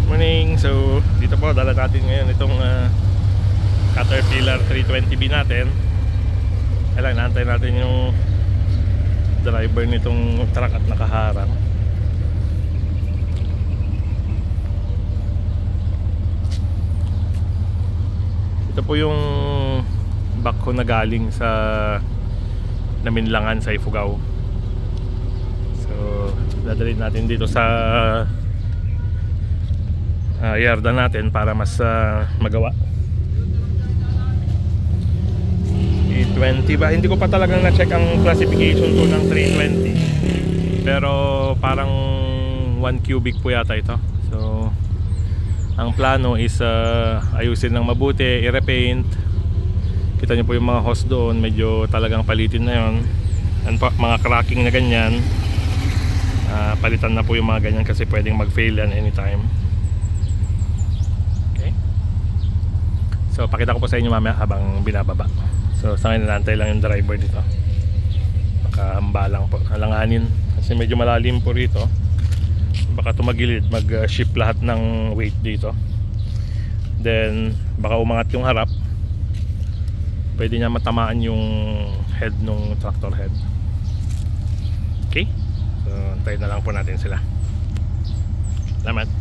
Morning. So dito po dala natin ngayon itong Caterpillar 320B natin. Kailangan naantay natin yung driver nitong truck at nakaharang. Ito po yung backhoe na galing sa Naminlangan sa Ifugao. So dadalhin natin dito sa yarda natin para mas magawa. E20 ba? Hindi ko pa talagang na-check ang classification po ng 320, pero parang 1 cubic po yata ito. So ang plano is ayusin ng mabuti, i-repaint. Kita nyo po yung mga hose doon, medyo talagang palitin na yon. And po, mga cracking na ganyan, palitan na po yung mga ganyan kasi pwedeng mag-fail yan anytime. Okay, so pakita ko po sa inyo mamaya habang binababa. So sa ngayon nantay lang yung driver dito, nakahambalang po, alanganin kasi medyo malalim po rito. Baka tumagilid, mag-shift lahat ng weight dito. Then baka umangat yung harap, pwede niya matamaan yung head ng tractor head. Okay, so antayin na lang po natin sila. Salamat.